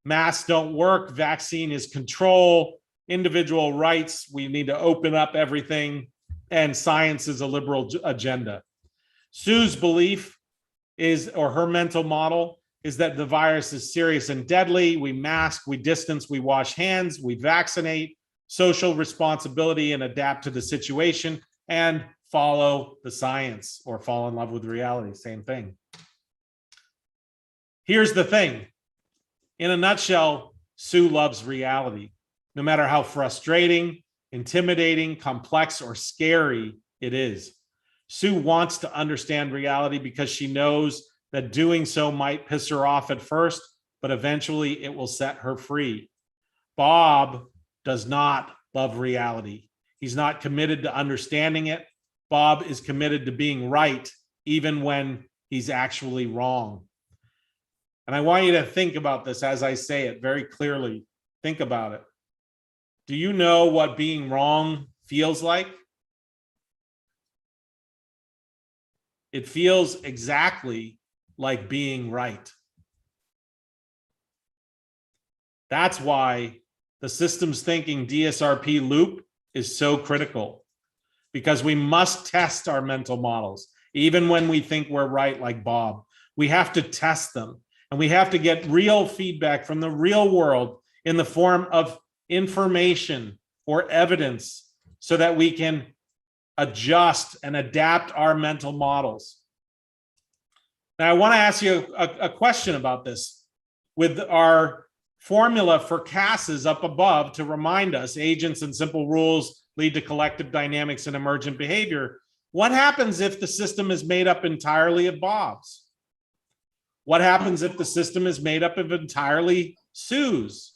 Masks don't work, vaccine is control, individual rights, we need to open up everything, and science is a liberal agenda. Sue's belief is, or her mental model, is that the virus is serious and deadly. We mask, we distance, we wash hands, we vaccinate, social responsibility and adapt to the situation, and follow the science or fall in love with reality, same thing. Here's the thing. In a nutshell, Sue loves reality, no matter how frustrating, intimidating, complex, or scary it is. Sue wants to understand reality because she knows that doing so might piss her off at first, but eventually it will set her free. Bob does not love reality. He's not committed to understanding it. Bob is committed to being right, even when he's actually wrong. And I want you to think about this as I say it very clearly. Think about it. Do you know what being wrong feels like? It feels exactly like being right. That's why the systems thinking DSRP loop is so critical, because we must test our mental models. Even when we think we're right, like Bob, we have to test them, and we have to get real feedback from the real world in the form of information or evidence so that we can adjust and adapt our mental models. Now, I want to ask you a question about this. With our formula for CASs up above to remind us, agents and simple rules lead to collective dynamics and emergent behavior. What happens if the system is made up entirely of Bobs? What happens if the system is made up of entirely Sues?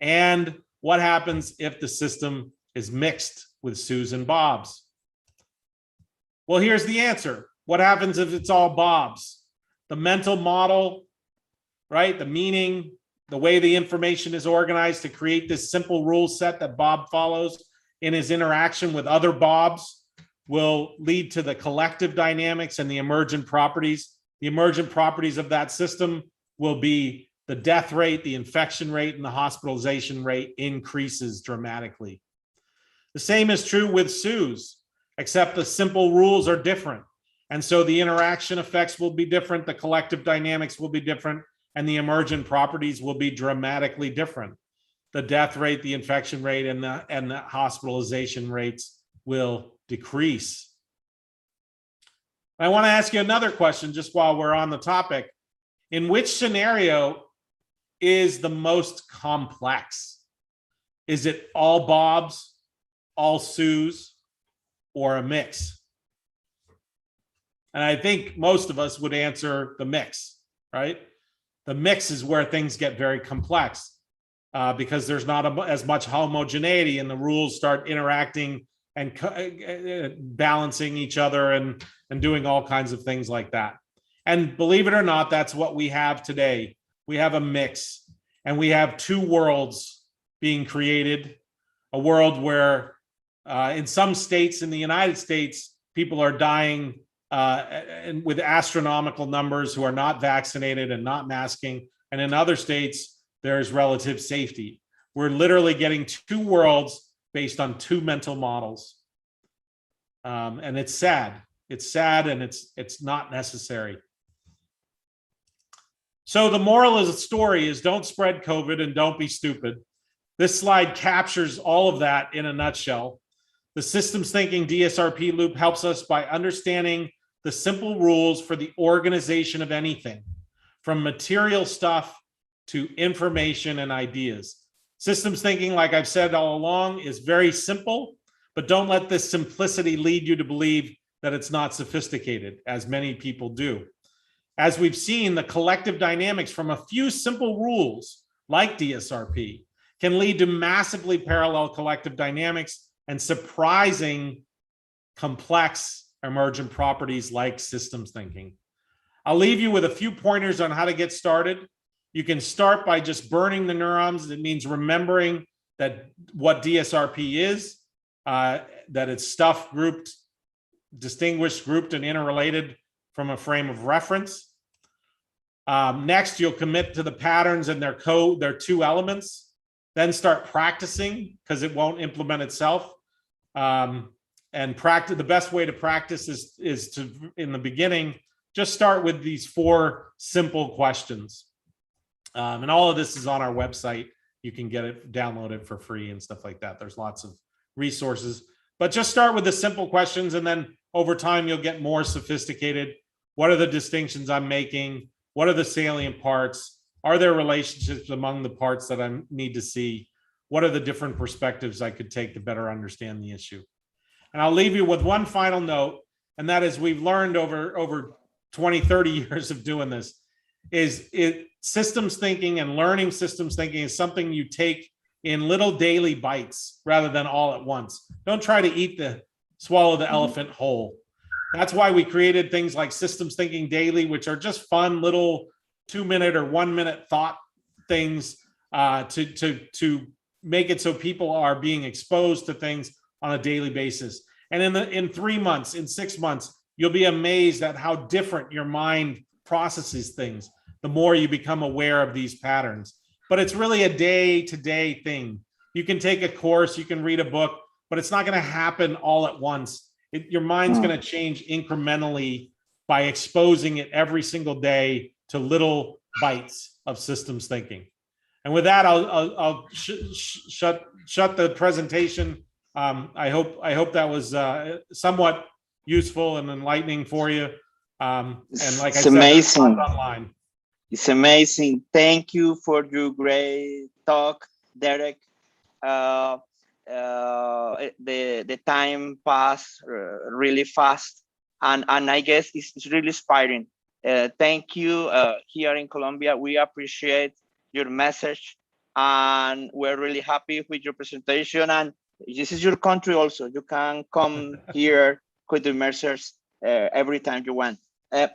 And what happens if the system is mixed with Sues and Bobs? Well, here's the answer. What happens if it's all Bobs? The mental model, right? The meaning, the way the information is organized to create this simple rule set that Bob follows in his interaction with other Bobs will lead to the collective dynamics and the emergent properties. The emergent properties of that system will be the death rate, the infection rate, and the hospitalization rate increases dramatically. The same is true with Sues, except the simple rules are different. And so the interaction effects will be different, the collective dynamics will be different, and the emergent properties will be dramatically different. The death rate, the infection rate, and the hospitalization rates will decrease. I want to ask you another question just while we're on the topic. In which scenario is the most complex? Is it all Bobs, all Sues, or a mix? And I think most of us would answer the mix, right? The mix is where things get very complex because there's not as much homogeneity, and the rules start interacting and balancing each other and doing all kinds of things like that. And believe it or not, that's what we have today. We have a mix, and we have two worlds being created. A world where in some states in the United States, people are dying and with astronomical numbers who are not vaccinated and not masking. And in other states, there's relative safety. We're literally getting two worlds based on two mental models. And it's sad. It's sad, and it's not necessary. So the moral of the story is don't spread COVID and don't be stupid. This slide captures all of that in a nutshell. The systems thinking DSRP loop helps us by understanding the simple rules for the organization of anything, from material stuff to information and ideas. Systems thinking, like I've said all along, is very simple, but don't let this simplicity lead you to believe that it's not sophisticated, as many people do. As we've seen, the collective dynamics from a few simple rules, like DSRP, can lead to massively parallel collective dynamics and surprising, complex emergent properties like systems thinking. I'll leave you with a few pointers on how to get started. You can start by just burning the neurons. It means remembering that what DSRP is, that it's stuff grouped, distinguished, grouped, and interrelated from a frame of reference. Next, you'll commit to the patterns and their two elements. Then start practicing, because it won't implement itself. And practice. The best way to practice is to, in the beginning, just start with these 4 simple questions. And all of this is on our website. You can get it, download it for free and stuff like that. There's lots of resources, but just start with the simple questions, and then over time you'll get more sophisticated. What are the distinctions I'm making? What are the salient parts? Are there relationships among the parts that I need to see? What are the different perspectives I could take to better understand the issue? And I'll leave you with one final note, and that is we've learned over 20, 30 years of doing this, systems thinking and learning systems thinking is something you take in little daily bites rather than all at once. Don't try to swallow the elephant whole. That's why we created things like systems thinking daily, which are just fun little 2-minute or 1-minute thought things to make it so people are being exposed to things on a daily basis. And in 3 months, in 6 months, you'll be amazed at how different your mind processes things the more you become aware of these patterns. But it's really a day-to-day thing. You can take a course, you can read a book, but it's not going to happen all at once. Your mind's going to change incrementally by exposing it every single day to little bites of systems thinking. And with that, I'll shut the presentation. I hope that was somewhat useful and enlightening for you. And like I said, amazing. Online. It's amazing. Thank you for your great talk, Derek. The time passed really fast, and I guess it's really inspiring. Thank you. Here in Colombia, we appreciate your message, and we're really happy with your presentation. And this is your country also. You can come here with the immersers every time you want.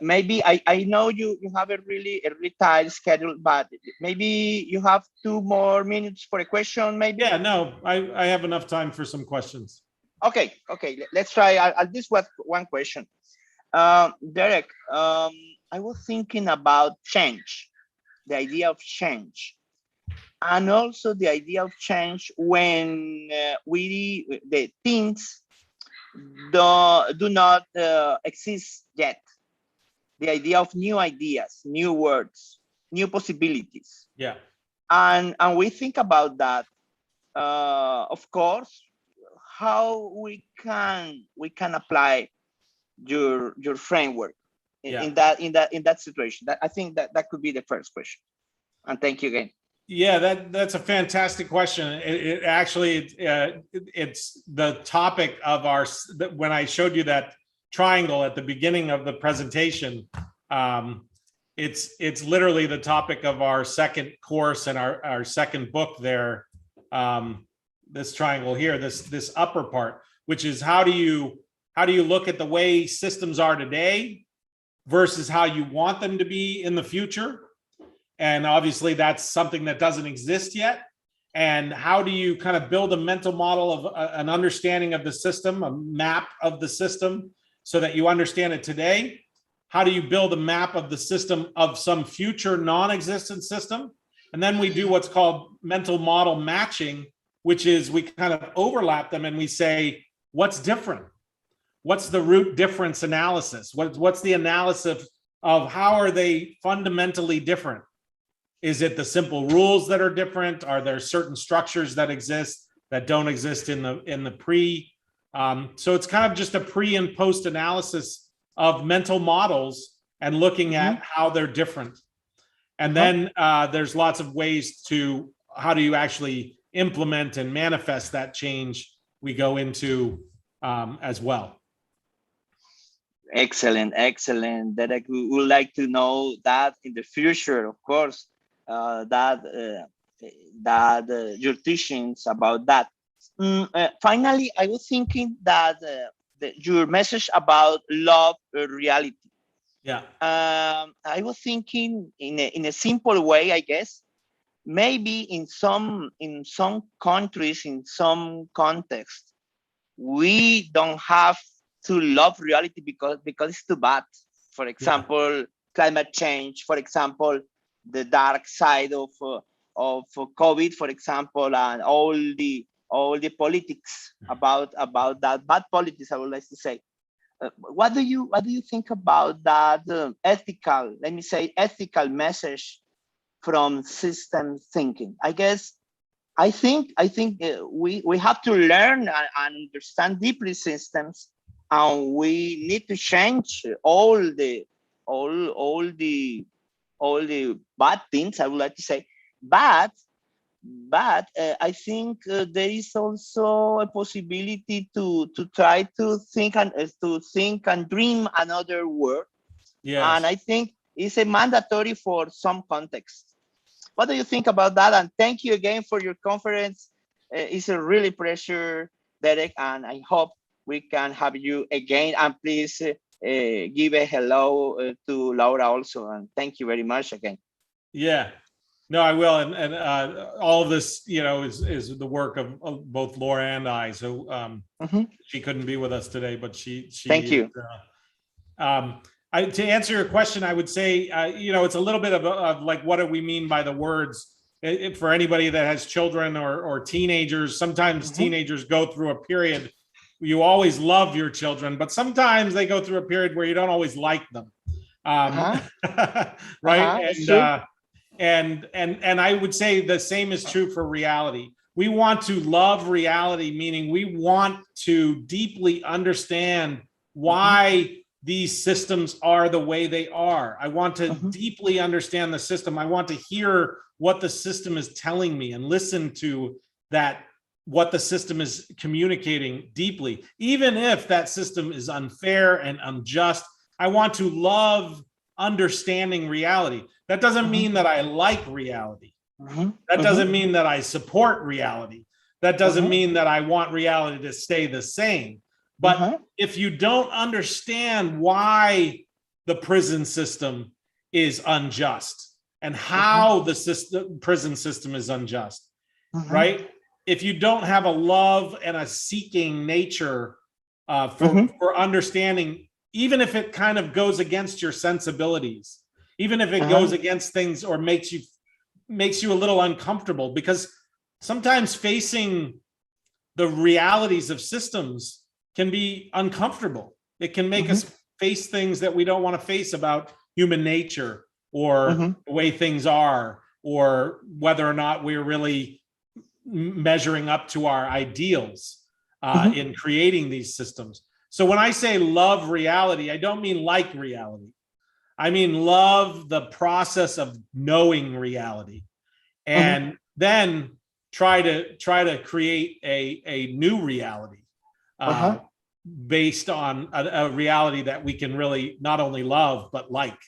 Maybe I know you have a really tight schedule, but maybe you have 2 more minutes for a question, maybe? Yeah, no, I have enough time for some questions. Okay, let's try. I'll just one question. Derek, I was thinking about change, the idea of change, and also the idea of change when the things do not exist yet. The idea of new ideas, new words, new possibilities. Yeah. And we think about that, of course, how we can apply your framework in that situation. I think that could be the first question. And thank you again. Yeah, that's a fantastic question. It actually, it's the topic of when I showed you that triangle at the beginning of the presentation, it's literally the topic of our second course and our second book there. This triangle here, this upper part, which is how do you look at the way systems are today versus how you want them to be in the future? And obviously that's something that doesn't exist yet. And how do you kind of build a mental model of an understanding of the system, a map of the system, so that you understand it today? How do you build a map of the system of some future non-existent system? And then we do what's called mental model matching, which is we kind of overlap them and we say, what's different? What's the root difference analysis? What's the analysis of how are they fundamentally different? Is it the simple rules that are different? Are there certain structures that exist that don't exist in the pre? So it's kind of just a pre and post analysis of mental models and looking at how they're different. And then there's lots of ways to how do you actually implement and manifest that change we go into as well. Excellent. That I would like to know that in the future, of course, that your teachings about that. Finally, I was thinking that your message about love reality. Yeah. I was thinking in a simple way, I guess. Maybe in some countries, in some context, we don't have to love reality because it's too bad. For example, climate change. For example, the dark side of COVID, for example, and all the politics about that bad politics, I would like to say. What do you think about that ethical message from system thinking? I think we have to learn and understand deeply systems, and we need to change all the bad things, I would like to say. But I think there is also a possibility to try to think and dream another world. Yes. And I think it's a mandatory for some context. What do you think about that? And thank you again for your conference. It's a really pleasure, Derek, and I hope we can have you again. And please give a hello to Laura also. And thank you very much again. Yeah, no, I will. And all of this, you know, is the work of both Laura and I. So she couldn't be with us today, but she Thank you. To answer your question, I would say, you know, it's a little bit of like, what do we mean by the words? For anybody that has children or teenagers, sometimes teenagers go through a period you always love your children, but sometimes they go through a period where you don't always like them. Right? And I would say the same is true for reality. We want to love reality, meaning we want to deeply understand why these systems are the way they are. I want to deeply understand the system. I want to hear what the system is telling me and listen to that, what the system is communicating deeply. Even if that system is unfair and unjust, I want to love understanding reality. That doesn't mean that I like reality. That doesn't mean that I support reality. That doesn't mean that I want reality to stay the same. But if you don't understand why the prison system is unjust and how the prison system is unjust, right? If you don't have a love and a seeking nature for understanding, even if it kind of goes against your sensibilities, even if it goes against things or makes you a little uncomfortable, because sometimes facing the realities of systems can be uncomfortable. It can make us face things that we don't want to face about human nature or the way things are, or whether or not we're really measuring up to our ideals in creating these systems. So when I say love reality, I don't mean like reality. I mean love the process of knowing reality, and then try to create a new reality based on a reality that we can really not only love but like.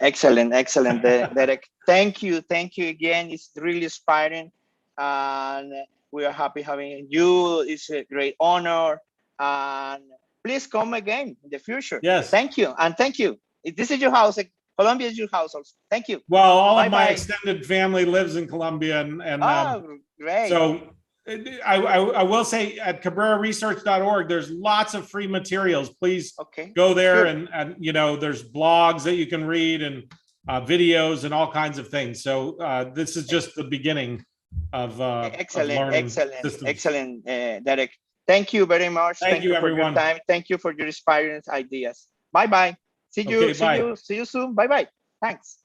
Excellent, Derek. Thank you again. It's really inspiring, and we are happy having you. It's a great honor, and please come again in the future. Yes. Thank you, and thank you. This is your house. Colombia is your house also. Thank you. Well, all of my extended family lives in Colombia, and great. So I will say at cabreraresearch.org, there's lots of free materials. Please go there, and you know, there's blogs that you can read and videos and all kinds of things. So this is just the beginning of excellent, Derek. Thank you very much. Thank you, everyone. For your time. Thank you for your inspiring ideas. Bye bye. See you soon. Bye bye. Thanks.